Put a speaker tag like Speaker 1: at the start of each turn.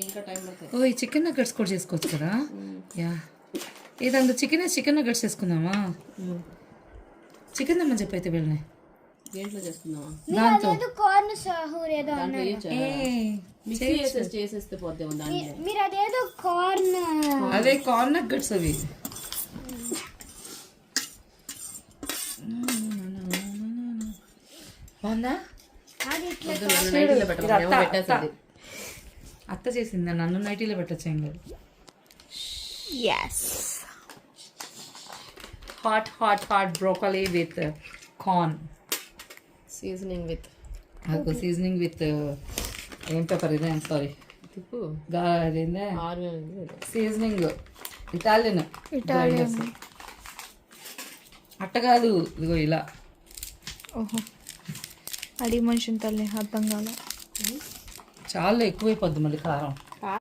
Speaker 1: ఇంకా టైం పడుతుంది.
Speaker 2: ఓ ఈ చికెన్ నగ్గట్స్ కూడా చేసుకోవచ్చు కదా. యా ఇది అందులో చికెన్ నగ్గట్స్ చేసుకుందామా. చికెన్ తెమ్మని చెప్పైతే వెళ్ళినాయి
Speaker 1: దేంట్లో చేసుకుందామా.
Speaker 2: దాంతో
Speaker 3: కార్న్ సహూర్ ఏదో
Speaker 1: చేసేస్తే పోద్దేమో దాంట్లో.
Speaker 3: మీరు అదేదో కార్న్
Speaker 2: అదే కార్న్ నగ్గట్స్ అవి. బాగుందా.
Speaker 1: నైటీలో పెట్టేస్తుంది.
Speaker 2: అత్త చేసిందా. నన్ను నైటీలో పెట్టచ్చు ఏం కాదు. Hot broccoli with corn
Speaker 1: seasoning
Speaker 2: with ఏం పెప్పర్ ఇదే సారీ
Speaker 1: తిప్పు
Speaker 2: అదేందే సీజనింగ్ ఇటాలియన్ అట్ట కాదు ఇదిగో ఇలా.
Speaker 4: ఓహో అడిగి మనిషిని తల్లి అర్థం కాలే.
Speaker 2: చాలా ఎక్కువైపోద్ది మళ్ళీ కారం.